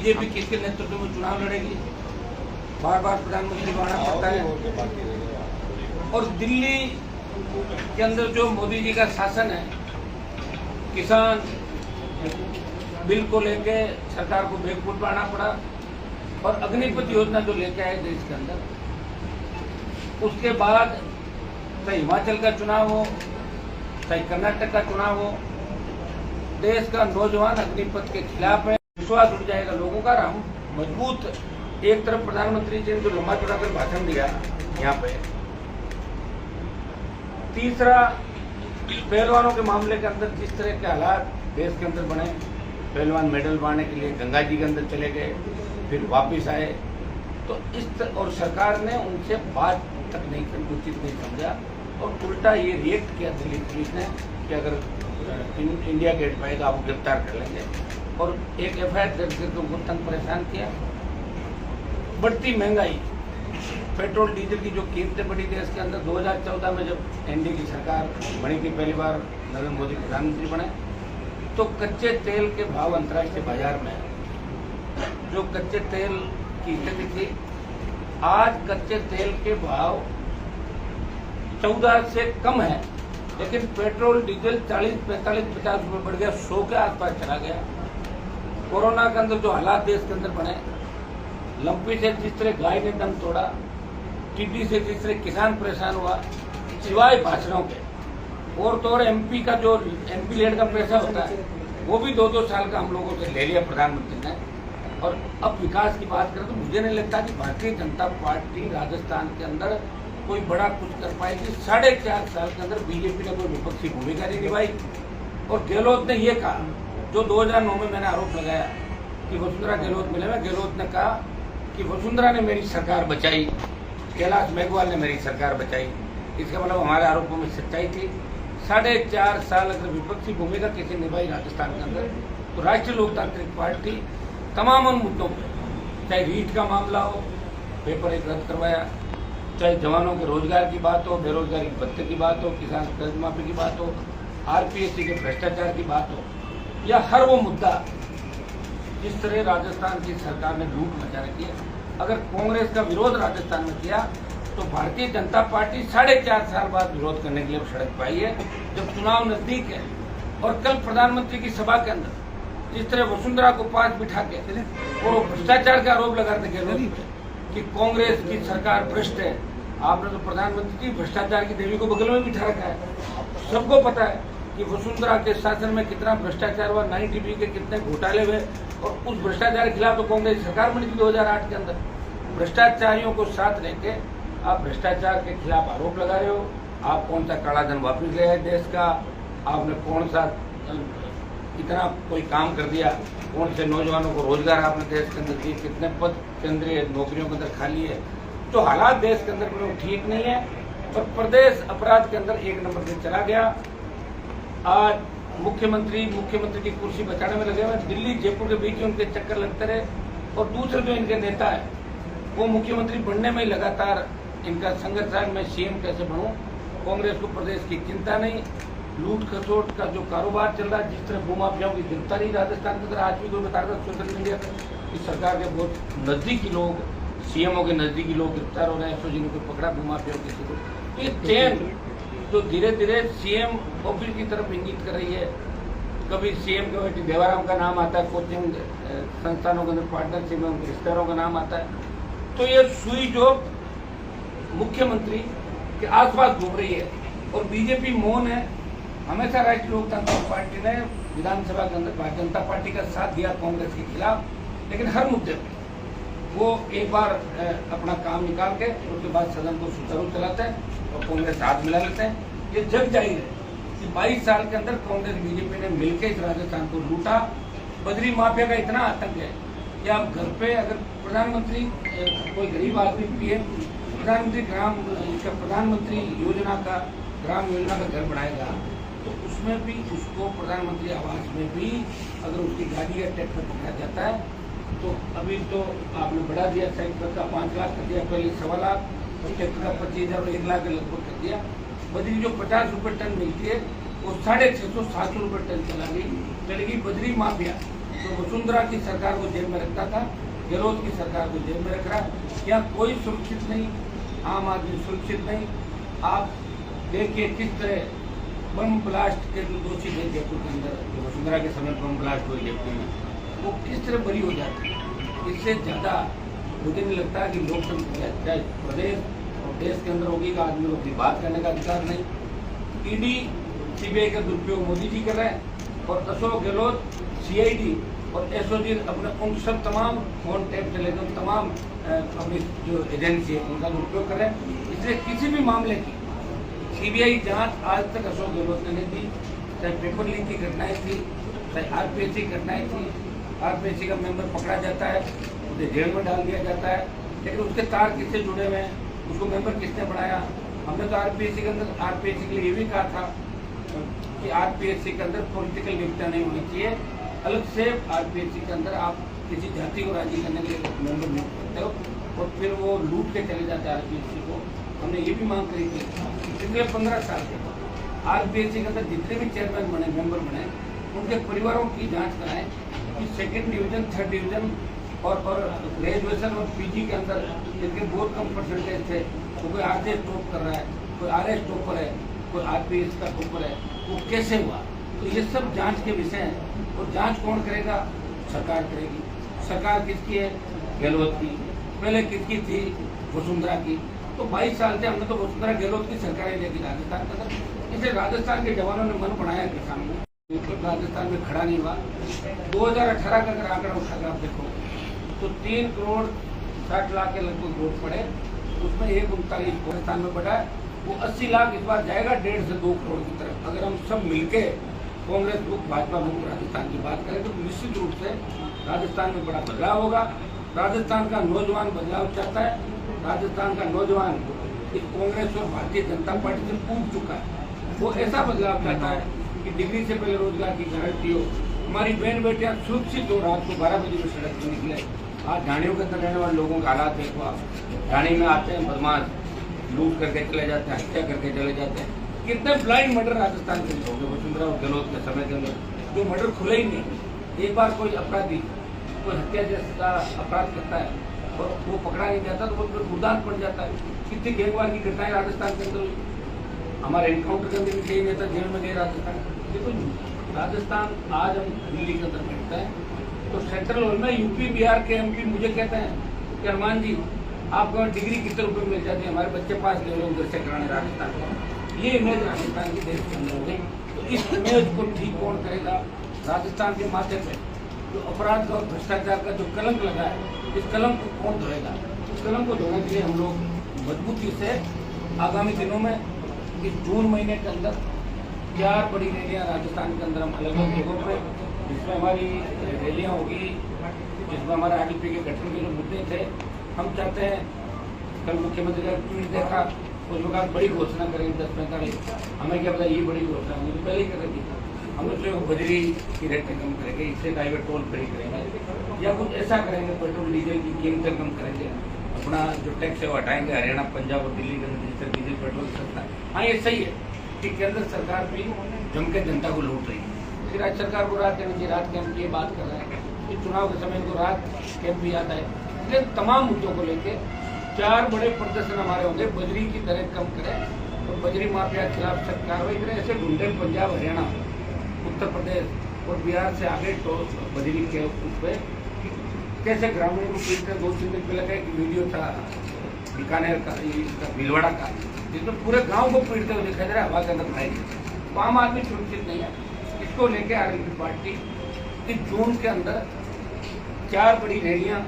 BJP किसके नेतृत्व में चुनाव लड़ेगी, बार बार प्रधानमंत्री बनाना पड़ता है। और दिल्ली के अंदर जो मोदी जी का शासन है, किसान बिल को लेके सरकार को बेवकूफ बनाना पड़ा, और अग्निपथ योजना जो लेके आए देश के अंदर, उसके बाद चाहे हिमाचल का चुनाव हो, चाहे कर्नाटक का चुनाव हो, देश का नौजवान अग्निपथ के खिलाफ है। विश्वास उठ जाएगा लोगों का। हम मजबूत, एक तरफ प्रधानमंत्री जी ने जो लंबा चौड़ा कर भाषण दिया यहाँ पे, तीसरा पहलवानों के मामले के अंदर जिस तरह के हालात देश के अंदर बने, पहलवान मेडल पाने के लिए गंगा जी के अंदर चले गए, फिर वापस आए, तो और सरकार ने उनसे बात तक नहीं कर, उचित नहीं समझा, और उल्टा ये रिएक्ट किया दिल्ली पुलिस ने कि अगर इंडिया गेट पाएगा आप गिरफ्तार कर लेंगे, और एक एफआईआर दर्ज करके उनको तंग परेशान किया। बढ़ती महंगाई, पेट्रोल डीजल की जो कीमतें बढ़ी देश के अंदर, 2014 में जब एनडीए की सरकार बनी थी, पहली बार नरेंद्र मोदी प्रधानमंत्री बने, तो कच्चे तेल के भाव अंतर्राष्ट्रीय बाजार में, जो कच्चे तेल की स्थिति थी, आज कच्चे तेल के भाव 14 से कम है, लेकिन पेट्रोल डीजल 40, 45, 50 रुपये बढ़ गया, 100 के आसपास चला गया। कोरोना के अंदर जो हालात देश के अंदर बने, लंपी से जिस तरह गाय ने दम तोड़ा, टिड्डी से जिस तरह किसान परेशान हुआ, सिवाय भाषणों के, और तो और एमपी का जो एमपी लेड का पैसा होता है वो भी 2-2 साल का हम लोगों से ले लिया प्रधानमंत्री ने। और अब विकास की बात करें तो मुझे नहीं लगता कि भारतीय जनता पार्टी राजस्थान के अंदर कोई बड़ा कुछ कर पाएगी। 4.5 साल के अंदर बीजेपी ने कोई विपक्षी भूमिका नहीं निभाई। और गहलोत ने ये कहा, जो 2009 में मैंने आरोप लगाया कि वसुंधरा गहलोत मिले में, गहलोत ने कहा कि वसुंधरा ने मेरी सरकार बचाई, कैलाश मेघवाल ने मेरी सरकार बचाई। इसका मतलब हमारे आरोपों में सच्चाई थी। 4.5 साल अगर विपक्षी भूमिका किसी निभाई राजस्थान के अंदर, तो राष्ट्रीय लोकतांत्रिक पार्टी तमाम उन मुद्दों पर, चाहे रीट का मामला हो, पेपर एक रद्द करवाया, चाहे जवानों के रोजगार की बात हो, बेरोजगारी के भत्ते की बात हो, किसान कर्ज माफी की बात हो, आरपीएससी के भ्रष्टाचार की बात हो, या हर वो मुद्दा जिस तरह राजस्थान की सरकार ने लूट मचा रखी है, अगर कांग्रेस का विरोध राजस्थान में किया तो भारतीय जनता पार्टी 4.5 साल बाद विरोध करने के लिए सड़क पर आई है, जब चुनाव नजदीक है। और कल प्रधानमंत्री की सभा के अंदर जिस तरह वसुंधरा को पास बिठा के और भ्रष्टाचार का आरोप लगाते गहलोत कि कांग्रेस की सरकार भ्रष्ट है, आपने तो प्रधानमंत्री की भ्रष्टाचार की देवी को बगल में बिठा रखा है। सबको पता है कि वसुंधरा के शासन में कितना भ्रष्टाचार हुआ, 9टीवी के कितने घोटाले हुए, और उस भ्रष्टाचार के खिलाफ तो कांग्रेस सरकार बनी थी 2008 के अंदर। भ्रष्टाचारियों को साथ लेके आप भ्रष्टाचार के खिलाफ आरोप लगा रहे हो। आप कौन सा काला धन वापस ले आए देश का, आपने कौन सा इतना कोई काम कर दिया, कौन से नौजवानों को रोजगार आपने देश के अंदर दिए, कितने पद केंद्रीय नौकरियों के अंदर खाली है। तो हालात देश के अंदर में ठीक नहीं है, और प्रदेश अपराध के अंदर 1 नंबर से चला गया। आज मुख्यमंत्री की कुर्सी बचाने में लगे हुए, दिल्ली जयपुर के बीच में उनके चक्कर लगते रहे, और दूसरे जो इनके नेता है वो मुख्यमंत्री बनने में लगातार इनका संघर्ष है, मैं सीएम कैसे बनूं। कांग्रेस को प्रदेश की चिंता नहीं, लूट खसोट का जो कारोबार चल रहा है, जिस तरह भूमाफियाओं की गिरफ्तारी राजस्थान के अंदर आज भी कोई बता रहा था सोशल मीडिया पर कि सरकार के बहुत नजदीकी लोग, सीएमओ के नजदीकी लोग गिरफ्तार हो रहे हैं, एसओजी ने कोई पकड़ा भूमाफियाओं किसी को। तो ये चेन जो धीरे धीरे सीएम ऑफिस की तरफ इंगित कर रही है, कभी सीएम के बेटी देवाराम का नाम आता है, कोचिंग संस्थानों के अंदर पार्टनरशिप में उनके रिश्तेदारों का नाम आता है, तो ये सुई जो मुख्यमंत्री के आसपास घूम रही है। और बीजेपी मौन है। हमेशा राष्ट्रीय लोकतांत्रिक पार्टी ने विधानसभा के अंदर भारतीय जनता पार्टी का साथ दिया कांग्रेस के खिलाफ, लेकिन हर मुद्दे पर वो एक बार अपना काम निकाल के उसके बाद सदन को सुचारू चलाते हैं और कांग्रेस हाथ मिला लेते हैं। ये जग जाहिर है कि 22 साल के अंदर कांग्रेस बीजेपी ने मिलकर इस राजस्थान को लूटा। बद्री माफिया का इतना आतंक है कि आप घर पे अगर प्रधानमंत्री कोई गरीब आदमी पीएम प्रधानमंत्री योजना का ग्राम योजना का घर बनाएगा, तो उसमें भी उसको प्रधानमंत्री आवास में भी अगर उसकी गाड़ी या ट्रैक्टर पकड़ा जाता है, तो अभी तो आपने बढ़ा दिया, ट्रैक्टर का 5 लाख कर दिया, पहले 1.25 लाख, और ट्रैक्टर का 25,000 और 1 लाख के लगभग कर दिया। बजरी जो 50 रुपये टन मिलती है वो 650-700 रुपये टन चलेगी। बजरी माफिया तो वसुंधरा की सरकार को जेल में रखता था, गहलोत की सरकार को जेल में रख रहा है। यहाँ कोई सुरक्षित नहीं, आम आदमी सुरक्षित नहीं। आप देखिए किस तरह बम ब्लास्ट के जो दोषी थे जयपुर के अंदर, वसुंधरा के समय बम ब्लास्ट हुए जयपुर में, वो किस तरह बरी हो जाती है। इससे ज़्यादा मुझे नहीं लगता कि लोकतंत्र चाहे प्रदेश और देश के अंदर होगी, आदमी को अपनी बात करने का अधिकार नहीं। ईडी सीबीआई का दुरुपयोग मोदी जी कर रहे हैं और अशोक गहलोत सीआईडी और एसओजी अपने उन सब तमाम फोन टैप चले गए, तमाम अपनी जो एजेंसी है उनका दुरुपयोग कर रहे हैं। इसलिए किसी भी मामले की सीबीआई जांच आज तक अशोक गहलोत ने नहीं दी। चाहे पेपर लीक की घटनाएं थी, चाहे आरपीएससी घटनाएं थी, आरपीएससी का मेंबर पकड़ा जाता है, उसे जेल में डाल दिया जाता है, लेकिन उसके तार किससे जुड़े हुए हैं, उसको मेंबर किसने बढ़ाया। हमने तो आरपीएससी के अंदर आरपीएससी के लिए ये भी कहा था कि आरपीएससी के अंदर पॉलिटिकल लिप्तता नहीं होनी चाहिए। अलग से आरपीएससी के अंदर आप किसी जाति को राजी करने के लिए मेंबर नियुक्त करते हो और फिर वो लूट के चले जाते हैं आरपीएससी को। हमने ये भी मांग करी थी पिछले 15 साल के आरपीएससी के अंदर जितने भी चेयरमैन बने, मेंबर बने, उनके परिवारों की जांच कराएं कि 2nd डिवीजन, 3rd डिवीजन और ग्रेजुएशन और पीजी के अंदर जिनके बहुत कम परसेंटेज थे, तो कोई आरजेएस टॉप कर रहा है, कोई आरएस टॉपर है, कोई आरपीएस का टॉपर है, वो कैसे हुआ। तो ये सब जांच के विषय हैं और जांच कौन करेगा? सरकार करेगी। सरकार किसकी है? गहलोत की। पहले किसकी थी? वसुंधरा की। तो 22 साल से हमने तो वसुंधरा गहलोत की सरकारें देखी राजस्थान के अंदर। इसलिए राजस्थान के जवानों ने मन बनाया किसान में, बिल्कुल राजस्थान में खड़ा नहीं हुआ। 2018 का अगर आंकड़ा उठाकर आप देखो तो 3 करोड़ 60 लाख के लगभग वोट पड़े, उसमें 139 राजस्थान में बढ़ा है। वो 80 लाख इस बार जाएगा 1.5 से 2 करोड़ की तरफ। अगर हम सब मिलके कांग्रेस मुक्त, भाजपा मुक्त राजस्थान की बात करें तो निश्चित रूप से राजस्थान में बड़ा बदलाव होगा। राजस्थान का नौजवान बदलाव चाहता है। राजस्थान का नौजवान इस कांग्रेस और भारतीय जनता पार्टी से पूछ चुका है। वो ऐसा बदलाव चाहता है कि डिग्री से पहले रोजगार की गारंटी हो, हमारी बहन बेटियां सुरक्षित हो, रात को 12 बजे में सड़क पर निकले। आज ढाणियों के अंदर रहने वाले लोगों के हालात देखो आप। ढाणी में आते हैं बदमाश, लूट करके चले जाते हैं, हत्या करके चले जाते हैं। कितने ब्लाइंड मर्डर राजस्थान के अंदर हो गए वसुंधरा और गहलोत के समय के अंदर, जो मर्डर खुले ही नहीं। एक बार कोई अपराधी कोई हत्या जैसा अपराध करता है और वो पकड़ा नहीं जाता तो वो फिर उदार पड़ जाता है। कितनी गैंगवार की घटनाएं राजस्थान के अंदर हुई। हमारे एनकाउंटर के अंदर भी कई नेता जेल में गए राजस्थान। देखो राजस्थान, आज हम दिल्ली के अंदर बैठते हैं तो सेंट्रल हॉल में यूपी बिहार के एमपी मुझे कहते हैं कि हनुमान जी आपको डिग्री कितने रुपये मिल जाती है, हमारे बच्चे पास ले लो उधर से कराने राजस्थान में। ये इमेज राजस्थान की देश के अंदर हो गई। तो इस इमेज को ठीक कौन करेगा? राजस्थान के माध्यम से जो अपराध और भ्रष्टाचार का जो कलंक लगा है, इस कलंक को कौन धोएगा? इस कलंक को धोने के लिए हम लोग मजबूती से आगामी दिनों में इस जून महीने के अंदर 4 बड़ी रैलियाँ राजस्थान के अंदर हम अलग अलग जगहों पर, जिसमें हमारी रैलियाँ होगी, जिसमें हमारे आरडीपी के गठन के जो मुद्दे थे, हम चाहते हैं। कल मुख्यमंत्री का ट्वीट देखा, उस वक्त बड़ी घोषणा करेंगे 10-45। हमें क्या पता ये बड़ी घोषणा मुझे पहले ही कर रही थी। हम तो बजरी की रेट कम करेंगे, इससे ड्राइवर टोल फ्री करेंगे या कुछ ऐसा करेंगे, पेट्रोल डीजल की कीमतें कम करेंगे, अपना जो टैक्स है वो हटाएंगे। हरियाणा, पंजाब और दिल्ली के अंदर जिससे डीजल पेट्रोल सस्ता है। हाँ ये सही है कि केंद्र सरकार भी जम के जनता को लूट रही है। फिर राज्य सरकार को रात देनी चाहिए। रात कैंप की बात कर रहे हैं कि चुनाव के समय इनको रात कैंप भी याद आए। इसलिए तमाम मुद्दों को लेकर 4 बड़े प्रदर्शन हमारे होंगे। बजरी की दरें कम करें और बजरी माफिया के खिलाफ सख्त कार्रवाई करें। ऐसे ढूंढे पंजाब, हरियाणा, उत्तर प्रदेश और बिहार से आगे तो बजरी के उस पर कैसे ग्रामीण को पीटते। 2-3 दिन पहले का एक वीडियो था बीकानेर का, भीलवाड़ा का, जिसमें पूरे गांव को पीटते हुए दिखाई दे रहा है हवा के अंदर भाई। तो आम आदमी सुरक्षित नहीं है। इसको लेकर आरएलपी पार्टी इस जून के अंदर 4 बड़ी रैलियां,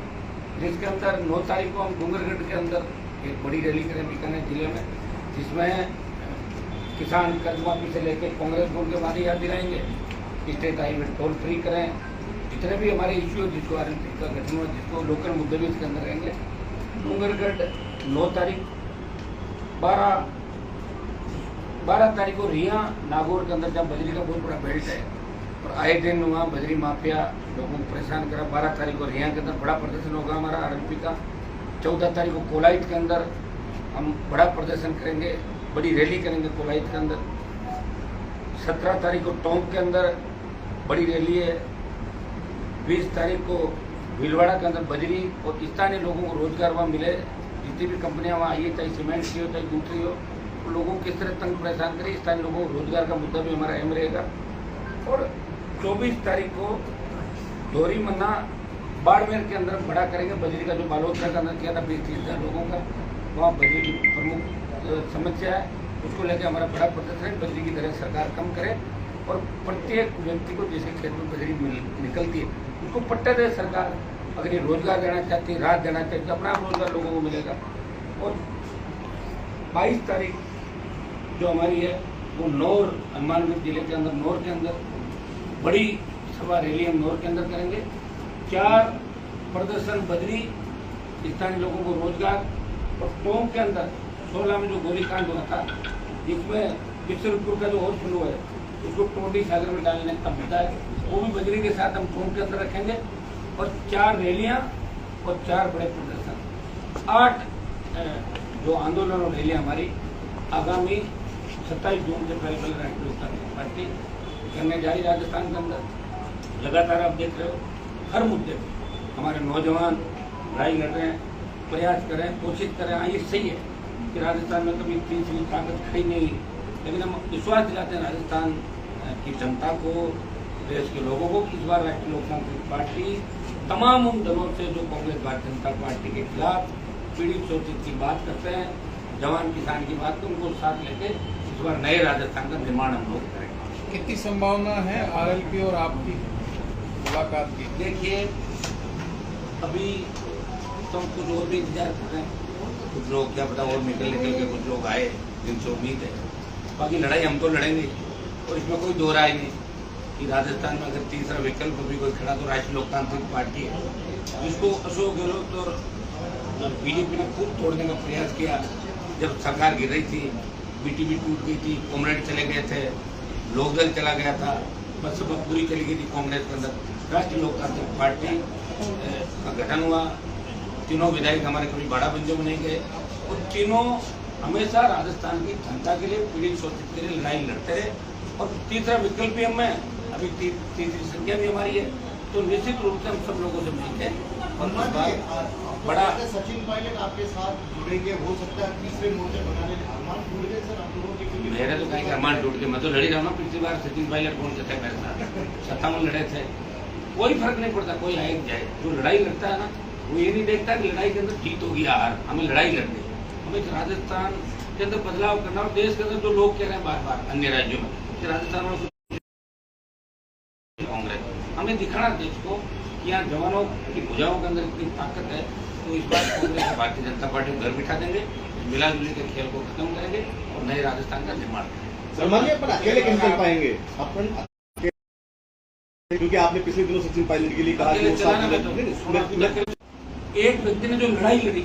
जिसके अंदर 9 तारीख को हम डूंगरगढ़ के अंदर एक बड़ी रैली करें बीकानेर जिले में, जिसमें किसान कर्ज माफी से लेकर कांग्रेस को उनके वादे याद दिलाएंगे, स्टेट हाईवे टोल फ्री करें, जितने भी हमारे इश्यू है जिसको आरएलपी का गठन हुआ, जिसको लोकल मुद्दे भी इसके अंदर रहेंगे। डूंगरगढ़ 9 तारीख, 12 तारीख को रिया नागौर के अंदर, जहाँ बजरी का बहुत बड़ा बेल्ट है और आए दिन वहाँ बजरी माफिया लोगों को परेशान करा। 12 तारीख को रिया के अंदर बड़ा प्रदर्शन होगा हमारा आरएलपी का। 14 तारीख को कोलाइट के अंदर हम बड़ा प्रदर्शन करेंगे, बड़ी रैली करेंगे कोलाइट के अंदर। 17 तारीख को टोंक के अंदर बड़ी रैली है। 20 तारीख को भीलवाड़ा के अंदर बजरी और स्थानीय लोगों को रोजगार वहाँ मिले। जितनी भी कंपनियाँ वहाँ आई है, चाहे सीमेंट की हो चाहे दूसरी हो, तो लोगों को किस तरह तंग परेशान करें, स्थानीय लोगों को रोजगार का मुद्दा भी हमारा अहम रहेगा। और 24 तारीख को डोरी मन्ना बाड़मेर के अंदर बड़ा करेंगे। बजरी का जो बालोतरा के अंदर किया था 20-30 लोगों का, वहाँ बजरी की प्रमुख समस्या है, उसको लेकर हमारा बड़ा प्रदर्शन। बजरी की तरह सरकार कम करे और प्रत्येक व्यक्ति को जैसे खेत में बजरी निकलती है उसको पट्टा दे सरकार। अगर ये रोजगार देना चाहती है, राहत देना चाहती है, अपना रोजगार लोगों को मिलेगा। और 22 तारीख जो हमारी है वो नौर, हनुमानगढ़ जिले के अंदर नौर के अंदर बड़ी सभा रैली हम नौर के अंदर करेंगे। 4 प्रदर्शन बजरी, स्थानीय लोगों को रोजगार। और टोंक के अंदर 16 में जो गोलीकांड हुआ था, जिसमें बिशनपुर का जो और फ्लो है उसको टोटी सागर में डालने का मुद्दा है, वो भी बजरी के साथ हम टोंक के अंदर रखेंगे। और 4 रैलियां और 4 बड़े प्रदर्शन। 8 जो आंदोलन और रैलियां हमारी आगामी 27 जून से पहले राष्ट्रीय लोक तांत्रिक पार्टी करने जा रही राजस्थान के अंदर। लगातार आप देख रहे हो हर मुद्दे पर हमारे नौजवान लड़ाई लड़ रहे हैं, प्रयास करें, कोशिश करें। हाँ, ये सही है कि राजस्थान में कभी तीसरी ताकत खड़ी नहीं, लेकिन हम विश्वास दिलाते हैं राजस्थान की जनता को, देश के लोगों को। इस बार राष्ट्रीय लोकतांत्रिक पार्टी तमाम उन दलों से जो कांग्रेस भारतीय जनता पार्टी के खिलाफ पीड़ित शोषित की बात करते हैं, जवान किसान की बात को उनको साथ लेके इस बार नए राजस्थान का निर्माण हम लोग करेंगे। कितनी संभावना है आरएलपी और आपकी मुलाकात की? देखिए, अभी तो हम कुछ और भी इंतजार कर रहे हैं। कुछ लोग क्या पता और निकल के कुछ लोग आए जिनसे उम्मीद है। बाकी लड़ाई हम तो लड़ेंगे और इसमें कोई दो राय नहीं कि राजस्थान में अगर तीसरा विकल्प भी कोई खड़ा तो राष्ट्रीय लोकतांत्रिक पार्टी है, जिसको अशोक गहलोत और बीजेपी ने खूब तोड़ने का प्रयास किया। जब सरकार गिर रही थी, बीटीपी टूट गई थी, कॉमरेड चले गए थे, लोकदल चला गया था, बसपा पूरी चली गई थी कांग्रेस के अंदर। राष्ट्रीय लोकतांत्रिक पार्टी का गठन हुआ। तीनों विधायक हमारे कभी बड़ा बंजो में नहीं गए और तीनों हमेशा राजस्थान की जनता के लिए, पीड़ित शोषित के लिए लड़ाई लड़ते रहे। और तीसरा विकल्प भी हमें अभी तीसरी संख्या भी हमारी है, तो निश्चित रूप से हम सब लोगों से मिलते हैं। और इस बार बड़ा सचिन पायलट आपके साथ जुड़ेंगे, हो सकता है तीसरे मोर्चे बनाने अरमान टूट गए सर आप लोगों के? मेरे तो कहीं अरमान टूट गए, मैं तो लड़ी रहा हूँ। पिछली बार सचिन पायलट कौन से थे मेरे साथ, 57 लड़े थे। कोई फर्क नहीं पड़ता, कोई आए जाए, जो लड़ाई लड़ता है ना वो ये नहीं देखता कि लड़ाई के अंदर जीत होगी हार, हमें लड़ाई लड़नी है। हमें राजस्थान के अंदर बदलाव करना और देश के अंदर जो लोग कह रहे हैं बार बार अन्य राज्यों में कि राजस्थान में कांग्रेस, हमें दिखाना देश को कि यहाँ जवानों की भुजाओं के अंदर इतनी ताकत है। तो इस बार कांग्रेस भारतीय जनता पार्टी को घर बिठा देंगे, मिला जुली के खेल को खत्म करेंगे और नए राजस्थान का निर्माण करेंगे। अपन अकेले कैसे चल पाएंगे अपन, क्योंकि आपने पिछले दिनों सचिन पायलट के लिए कहा कि एक व्यक्ति ने जो लड़ाई लड़ी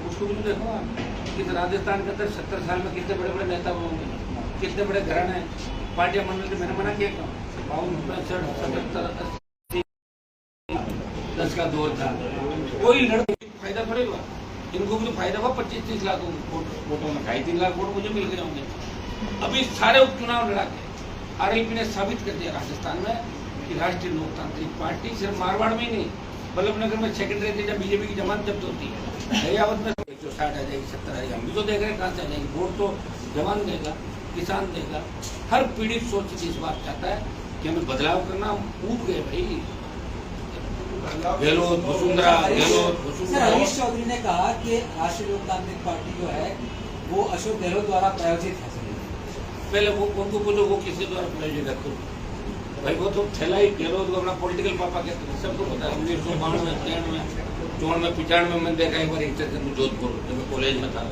उसको भी देखो। इस राजस्थान के अंदर 70 साल में कितने बड़े बड़े नेता होंगे, कितने बड़े घराने हैं, पार्टियां मंडल के मैंने मना किया क्यों? 52, 65, 77, 80, 10 का दौर था। कोई लड़के फायदा थोड़े हुआ, इनको भी तो फायदा हुआ। 25-30 लाख वोटों में 2.5-3 लाख वोट मुझे मिल गए होंगे। अभी सारे उपचुनाव लड़ा के आरएलपी ने साबित कर दिया राजस्थान में कि राष्ट्रीय लोकतांत्रिक पार्टी सिर्फ मारवाड़ में ही नहीं, बल्लभनगर में सेकेंडरी थी जब बीजेपी की जमानत जब्त होती है, दयावत में 160 आ जाएगी, 70 आ जाएगी। हम भी तो देख रहे हैं कहाँ से आ जाएगी। वोट तो जवान देगा, किसान देगा, हर पीड़ित सोच इस बात चाहता है कि हमें बदलाव करना। हम ऊब गए भाई, गहलोत वसुंधरा, गहलोत वसुंधरा। हरीश चौधरी ने कहा कि राष्ट्रीय लोकतांत्रिक पार्टी जो है वो अशोक गहलोत द्वारा प्रायोजित है। पहले वो उनको बोलो वो किसी द्वारा प्रायोजित है भाई, वो तो थैला ही गहलोत को अपना पॉलिटिकल पापा कहते हैं, सबको पता है। 1992, 93, 94, 95 में देखा एक बार इंटरव्यू जोधपुर जब मैं कॉलेज में था,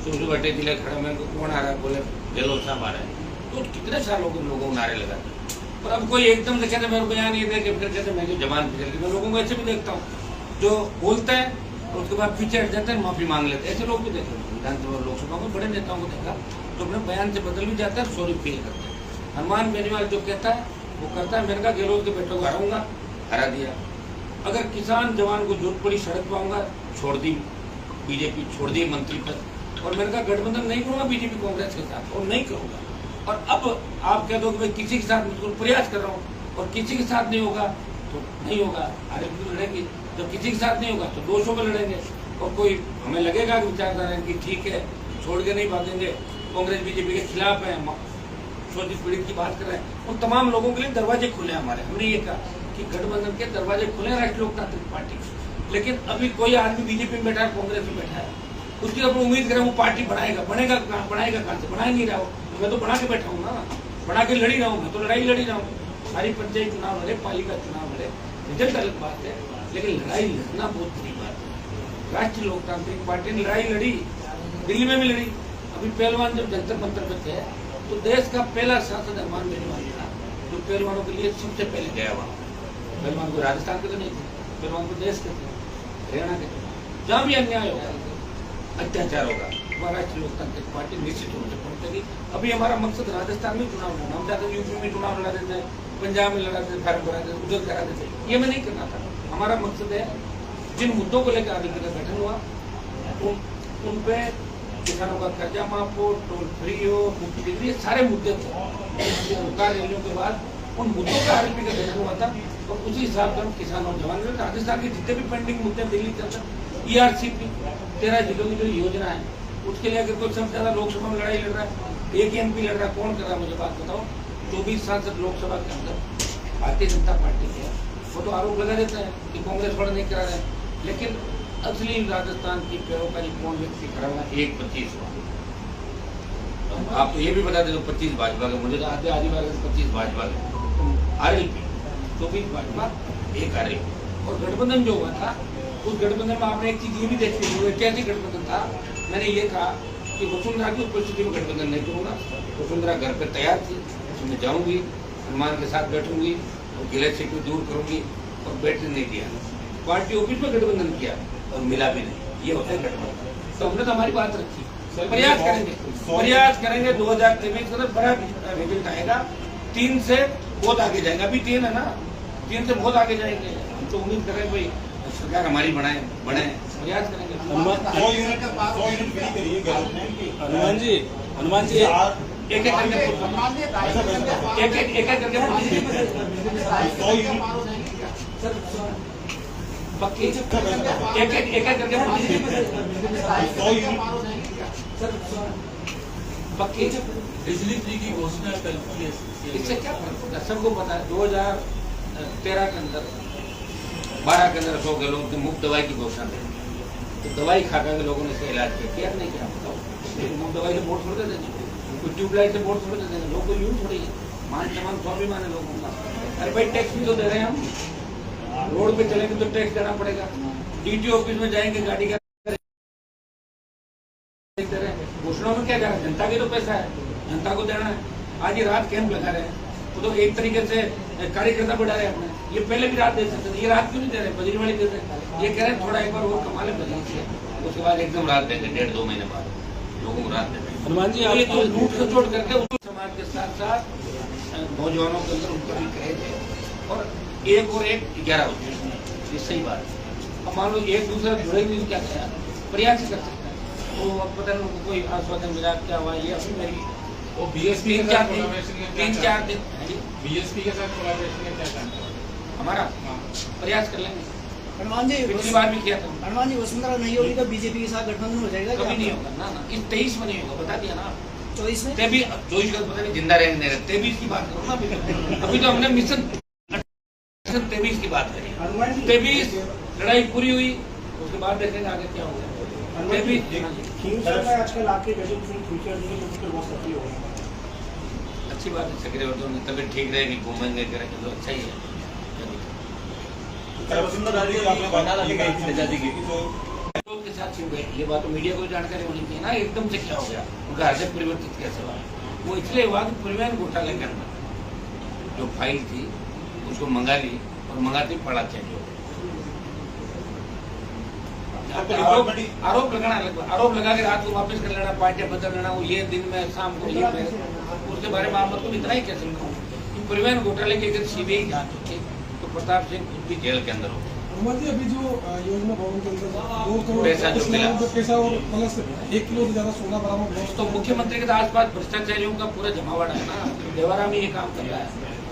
सुबह बटे जिले खड़ा, मैं कौन आ रहा है, बोले गहलोत साहब आ रहे हैं। तो कितने सालों के लोगों को नारे लगाते हैं। और अब कोई एकदम से कहते मेरे बयान ये दे के फिर कहते मैं जबान पिछल गई। मैं लोगों को ऐसे भी देखता हूँ जो बोलते हैं और उसके बाद पीछे हट जाते हैं, माफी मांग लेते हैं। ऐसे लोग भी देखे विधानसभा और लोकसभा में बड़े नेताओं को देखा तो अपने बयान से बदल भी जाते हैं, सॉरी फील करते हैं। हनुमान बेनीवाल जो कहता है वो करता है। मैंने कहा गहलोत के बेटों को हराऊंगा, हरा दिया। अगर किसान जवान को जरूरत पड़ी सड़क पाऊंगा, छोड़ दी बीजेपी, छोड़ दी मंत्री पद। और मैंने कहा गठबंधन नहीं करूंगा बीजेपी कांग्रेस के साथ, और नहीं करूंगा। और अब आप कह दो कि भाई किसी के साथ बिल्कुल प्रयास कर रहा हूँ और किसी के साथ नहीं होगा, तो नहीं होगा, आरएलपी तो लड़ेगी। जब किसी के साथ नहीं होगा तो 200 में लड़ेंगे। और कोई हमें लगेगा कि विचारधारा की ठीक है, छोड़ के नहीं भागेंगे, कांग्रेस बीजेपी के खिलाफ है, शोषित पीड़ित की बात कर रहे हैं, उन तमाम लोगों के लिए दरवाजे खुले हमारे। हमने ये कहा कि गठबंधन के दरवाजे खुले हैं राष्ट्रीय लोकतांत्रिक पार्टी। लेकिन अभी कोई आदमी बीजेपी में बैठा है, कांग्रेस में बैठा है, उसकी अपन उम्मीद करें वो पार्टी बनाएगा कहाँ से? बना ही नहीं रहा हो। मैं तो बना के बैठा हूँ ना, बना के लड़ी रहा हूँ, मैं तो लड़ाई लड़ी रहा हूँ। सारी पंचायत चुनाव लड़े, पालिका चुनाव लड़े, रिजल्ट अलग बात है, लेकिन लड़ाई लड़ना बहुत बड़ी बात है। राष्ट्रीय लोकतांत्रिक पार्टी ने लड़ाई लड़ी, दिल्ली में भी लड़ी। अभी पहलवान जब जंतर मंतर पे थे तो देश का पहला सांसद अरमान बेनीवाल था, जो पहलवानों के लिए सबसे पहले गया वहाँ। पहलवान को राजस्थान के तो नहीं थे, पहलवान को देश के थे, हरियाणा के थे। जहाँ भी अन्याय होगा, अत्याचार होगा, वह राष्ट्रीय लोकतांत्रिक पार्टी निश्चित रूप से पहुंचेगी। अभी हमारा मकसद राजस्थान में चुनाव लड़ना, हम चाहते यूपी में चुनाव लड़ा देते, पंजाब में लड़ा देते, फार्म करा देते, उधर करा देते, ये मैं नहीं करना था। हमारा मकसद है जिन मुद्दों को लेकर आरएलपी का गठन हुआ उन पे किसानों का कर्जा माफ हो, टोल फ्री हो, मुफ्त बिजली, ये सारे मुद्दे थे। सरकार रैलियों के बाद उन मुद्दों का आरएलपी का गठन हुआ था और उसी हिसाब से हम किसान और जवान राजस्थान के जितने भी पेंडिंग मुद्दे दिल्ली के अंदर ERCP 13 जिलों की जो योजना है उसके लिए अगर कोई सबसे ज्यादा लोकसभा में लड़ाई लड़ रहा है, एक ही MP लड़ रहा है, कौन कर रहा है मुझे बात बताओ? 24 सांसद लोकसभा के अंदर भारतीय जनता पार्टी के, वो तो आरोप लगा देते हैं कि कांग्रेस वाले नहीं करा रहे, लेकिन असली राजस्थान की पैरोकारी कौन व्यक्ति खड़ा हुआ? 1-25 हुआ। आप तो ये भी बता दे दो 25 भाजपा के, मुझे तो आधे आधी बार 25 भाजपा के, आरएलपी 24 भाजपा 1 आरएलपी। और गठबंधन जो हुआ था उस गठबंधन में आपने एक चीज ये भी देखी, वो ऐतिहासिक गठबंधन था। मैंने ये कहा कि वसुंधरा की उपस्थिति में गठबंधन नहीं करूँगा। वसुंधरा घर पर तैयार थी, उसमें जाऊँगी, हनुमान के साथ बैठूंगी और गिले से दूर करूंगी और बैठने नहीं दिया। पार्टी ऑफिस में गठबंधन किया और मिला भी नहीं, ये होता है गठबंधन। तो हमने तो हमारी बात रखी, प्रयास करेंगे 2023 का बड़ा रिजल्ट आएगा। 3 से बहुत आगे जाएंगे, अभी 3 है ना, 3 से बहुत आगे जाएंगे। हम तो उम्मीद कर रहे हैं भाई सरकार हमारी बने, प्रयास करेंगे। हनुमान जी एक एक करके पक्की एक करके पक्की बिजली फ्री की घोषणा कल की है। इससे क्या फर्क होगा? सबको पता है 2013 के अंदर 12 के अंदर अशोक गहलोत ने मुफ्त दवाई की घोषणा की, तो दवाई खा कर लोगों ने इसका इलाज किया नहीं किया? बताओ, मुफ्त दवाई से बोर्ड छोड़ देते, कुछ ट्यूबलाइट से बोर्ड छोड़ देते हैं, लोग को यूं थोड़ी है, मान सम्मान स्वाभिमान है लोगों का। अरे भाई टैक्स भी तो दे रहे हैं हम, रोड पे चलेंगे तो टैक्स देना पड़ेगा, DTO ऑफिस में जाएंगे गाड़ी का घोषणाओं में क्या जा रहा है? जनता के तो पैसा है, जनता को देना है। आज ये रात कैंप लगा रहे हैं, वो तो एक तरीके से कार्यकर्ता बढ़ा रहे हैं अपने। ये पहले भी रात दे सकते थे, ये रात क्यों नहीं दे रहे? बजरीवाड़ी दे रहे हैं, ये कह रहे हैं थोड़ा एक बार और कमा ले बजरी से, उसके बाद एकदम रात देंगे, 1.5-2 महीने बाद लोगों को रात देंगे। हनुमान जी ये तो लूट खसोट करके उस समाज के साथ साथ नौजवानों के अंदर उनको भी कहे थे और 1 और 1 11 होते हैं, ये सही बात है। अब मान लो एक दूसरे जुड़े भी क्या कहा, प्रयास कर सकते हैं, तो अब पता नहीं उनको कोई आश्वासन मिला क्या हुआ? ये अभी मेरी वो बीएसपी के साथ कोलैबोरेशन में 3-4 दिन बीएसपी के साथ कोलैबोरेशन में क्या करना है? हमारा प्रयास कर लेंगे। हनुमान जी पिछली बार भी किया था, हनुमान जी वसुंधरा नहीं होगी तो बीजेपी के साथ गठबंधन हो जाएगा? कभी नहीं होगा ना, इस 23 में नहीं होगा, बता दिया ना। 24 में 24 का पता नहीं जिंदा रहेंगे नहीं, 23 की बात करो ना। अभी तो हमने मिशन 23 की बात करी, 23 लड़ाई पूरी हुई, उसके बाद देखेंगे आगे क्या होगा। 23 आजकल आपके अच्छी बात है, सेक्रेटरी में तबीयत ठीक रहेगी, घूमेंगे करेंगे तो अच्छा ही है। के साथ छीन गए, ये बात तो मीडिया को जानकारी होनी चाहिए ना, एकदम से क्या हो गया, उनका हरकत परिवर्तित कैसे हुआ? वो इसलिए हुआ कि परिवहन घोटाले के अंदर जो फाइल थी उसको मंगा ली और मंगाते ही पड़ा चेंज हो गया। आरोप लगाना अलग, आरोप लगा के रात को वापस कर लेना, पार्टियां बदल लेना, वो ये दिन में शाम को ये उसके बारे में आप मतलब इतना ही कह सकता हूँ कि परिवहन घोटाले की अगर CBI जांच होती तो प्रताप सिंह खुद भी जेल के अंदर होते। अभी जो योजना भवन के अंदर 2 करोड़ पैसा जो मिला, पैसा और प्लस 1 किलो से ज्यादा सोना बरामद हुआ। तो मुख्यमंत्री के आसपास भ्रष्टाचारियों का पूरा जमावड़ा है ना, देवारा में ये काम कर रहा है।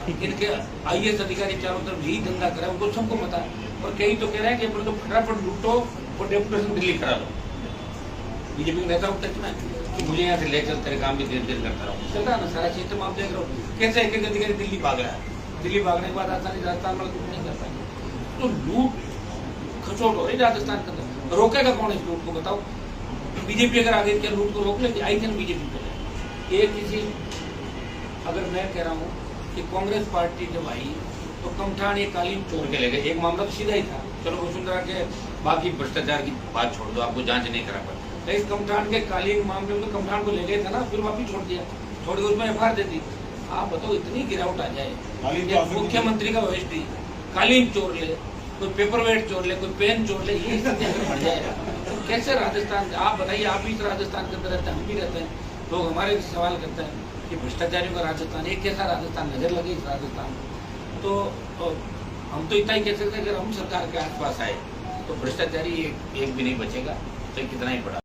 इनके IAS अधिकारी चारों तरफ यही धंधा करा, उनको सबको पता है। और कई तो कह रहे हैं कि अपने तो फटाफट लूटो और डेपुटेशन दिल्ली करा लो। बीजेपी के नेता तक में कि मुझे यहाँ से ले चल, तेरे काम भी देर देर करता रहूँ। चल रहा है ना सारा सिस्टम, आप देख रहे हो कैसे एक एक अधिकारी दिल्ली भाग रहा है। दिल्ली भागने के बाद आसानी राजस्थान में कुछ नहीं कर पाएंगे। तो लूट खचोट हो रही राजस्थान के अंदर, रोकेगा कौन इस लूट को बताओ? बीजेपी अगर आगे क्या लूट को रोक लेगी? आई थिंक बीजेपी को एक किसी, अगर मैं कह रहा हूँ कि कांग्रेस पार्टी जब आई तो कमठान ये कालीन चोर के ले गए। एक मामला तो सीधा ही था, चलो वसुंधरा के बाकी भ्रष्टाचार की बात छोड़ दो, आपको जांच नहीं करा पाते, लेकिन कमठान के कालीन मामले में तो कमठान को ले गए था ना, फिर वापिस छोड़ दिया, छोड़ के उसमें FIR दे दी। आप बताओ इतनी गिरावट आ जाए, मुख्यमंत्री का भविष्य कालीन चोर ले, कोई पेपर वेट चोर ले, कोई पेन चोर ले, ये स्थिति अगर बढ़ जाए तो कैसे राजस्थान? आप बताइए, आप भी इस राजस्थान के अंदर रहते हैं, हम भी रहते हैं, लोग हमारे सवाल करते हैं कि भ्रष्टाचारियों का राजस्थान, एक कैसा राजस्थान नजर लगे इस राजस्थान में? तो हम तो इतना ही कह सकते हैं, अगर हम सरकार के आसपास आए तो भ्रष्टाचारी एक भी नहीं बचेगा, तो कितना ही बड़ा